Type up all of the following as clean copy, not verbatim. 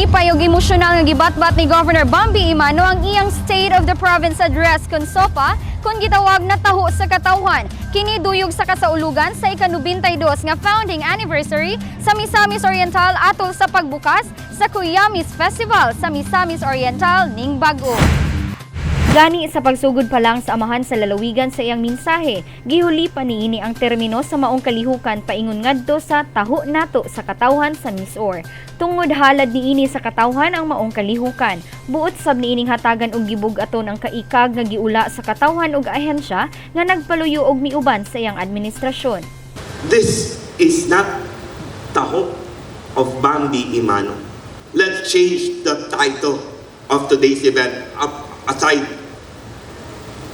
Kalipay ug emosyonal nga gibatbat ni Governor Bambi Imano ang iyang State of the Province Address kon SOPA kung gitawag na taho sa katawhan. Kini duyog sa kasaulugan sa ika-92 nga founding anniversary sa Misamis Oriental atol sa pagbukas sa Cuyamis Festival sa Misamis Oriental ning bag-o. Gani sa pagsugod pa lang sa amahan sa lalawigan sa iyang mensahe, gihuli pa niini ang termino sa maong kalihukan paingon ngadto sa taho nato sa katawhan sa MISOR. Tungod halad niini sa katawhan ang maong kalihukan, buot sab niining hatagan og gibug-aton ang kaikag nga giula sa katawhan ug ahensya nga nagpaluyo og miuban sa iyang administrasyon. This is not taho of Bambi Imano. Let's change the title of today's event aside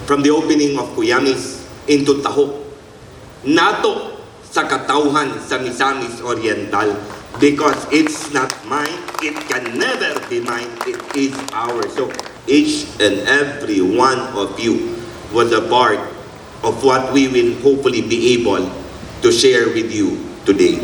from the opening of Cuyamis into taho. Nato sa katawhan sa Misamis Oriental, because it's not mine, it can never be mine, it is ours. So each and every one of you was a part of what we will hopefully be able to share with you today.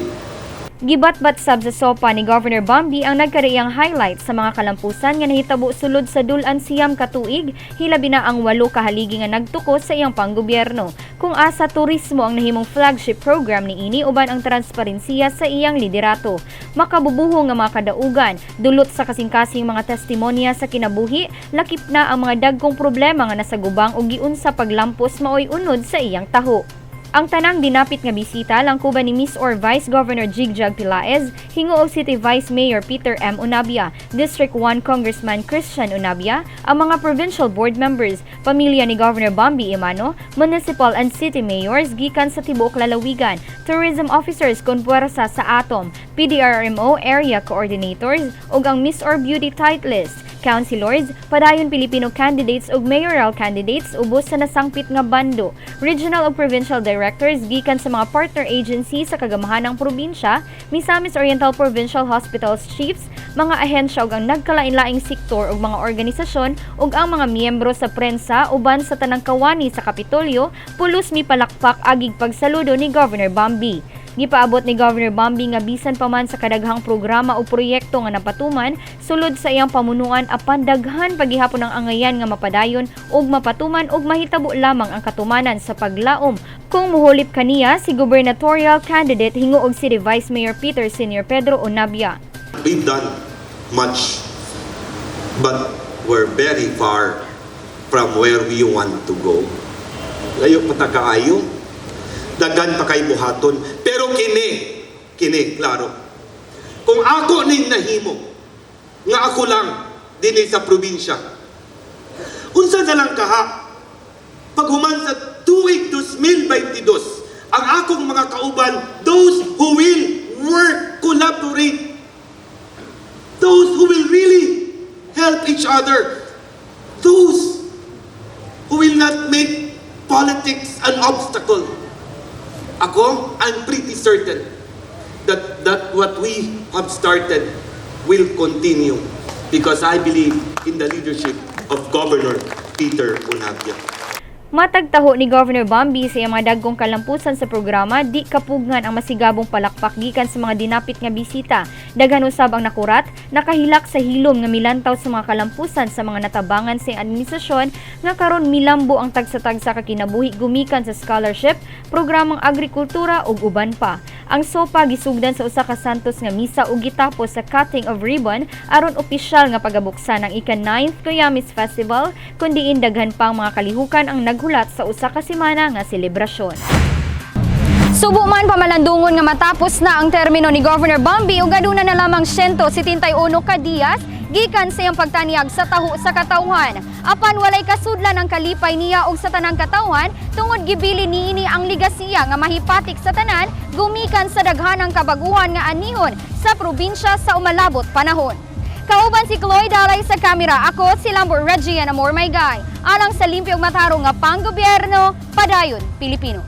Gibatbat sab sa SOPA ni Governor Bambi ang nagkariyang highlight sa mga kalampusan nga nahitabo sulod sa dulan siyam ka tuig, hilabi na ang 8 ka haligi nga nagtukos sa iyang panggobyerno. Kung asa turismo ang nahimong flagship program ni ini uban ang transparensiya sa iyang liderato. Makabubuho nga mga kadaugan, dulot sa kasing-kasing mga testimonya sa kinabuhi, lakip na ang mga dagkong problema nga nasagubang ug giunsa paglampos maoy unod sa iyang taho. Ang tanang dinapit nga bisita langkuban ni MISOR Vice Governor Jigjag Pilaez, Hingoog City Vice Mayor Peter M. Unabia, District 1 Congressman Christian Unabia, ang mga provincial board members, pamilya ni Governor Bambi Imano, municipal and city mayors gikan sa tibuok lalawigan, tourism officers kon puwersa sa ATOM, PDRMO area coordinators ug ang MISOR Beauty Titleist, councilors, padayon Pilipino candidates ug mayoral candidates ubos sa nasangpit nga bando, regional ug provincial directors gikan sa mga partner agency sa kagamahanang probinsya, Misamis Oriental Provincial Hospitals chiefs, mga ahensya ug ang nagkalain-laing sektor ug mga organisasyon ug ang mga miyembro sa prensa uban sa tanang kawani sa Kapitolyo, pulos mipalakpak agig pagsaludo ni Governor Bambi. Gipaabot ni Governor Bambi nga bisan pa man sa kadaghang programa o proyekto nga napatuman sulod sa iyang pamunuan apan daghan pagihapon ang angayan nga mapadayon ug mapatuman ug mahitabo lamang ang katumanan sa paglaom. Kung muhulip kaniya si gubernatorial candidate Hingoog City Vice Mayor Peter Sr. Pedro Unabia. We've done much, but we're very far from where we want to go. Layo pa ta kaayo. Dagan pa kay buhaton, pero kini klaro, kung ako ning nahimo nga ako lang dinhi sa probinsya, unsa na lang kaha paghuman sa tuig 2022 ang akong mga kauban, those who will work, collaborate, those who will really help each other, those who will not make politics an obstacle. Ako, I'm pretty certain that what we have started will continue because I believe in the leadership of Governor Peter Unabia. Matagtaho ni Governor Bambi sa iyang mga dagkong kalampusan sa programa, di kapugngan ang masigabong palakpak gikan sa mga dinapit nga bisita. Daghan usab ang nakurat, nakahilak sa hilom nga milantaw sa mga kalampusan sa mga natabangan sa administrasyon nga karon milambo ang tagsa-tagsa ka kinabuhi gumikan sa scholarship, programang agrikultura ug uban pa. Ang SOPA gisugdan sa usa ka santos nga misa ug gitapos sa cutting of ribbon aron opisyal nga pagabuksan ng ika-9th Cuyamis Festival kundi daghan pang mga kalihukan ang naghulat sa usa ka semana nga selebrasyon. Subo man pamalandungon nga matapos na ang termino ni Governor Bambi ug aduna na lamang 171 ka diyas gikan sa iyang pagtanyag sa taho sa katawhan. Apan walay kasudlan ang kalipay niya og sa tanang katawhan tungod gibili niini ang ligasiya nga mahipatik sa tanan gumikan sa daghanang kabaguhan nga anihon sa probinsya sa umalabot panahon. Kauban si Chloe Dalay sa kamera, ako si Lambor Regina Amor Maygay. Alang sa limpyo matarong nga panggobyerno, padayon Pilipino.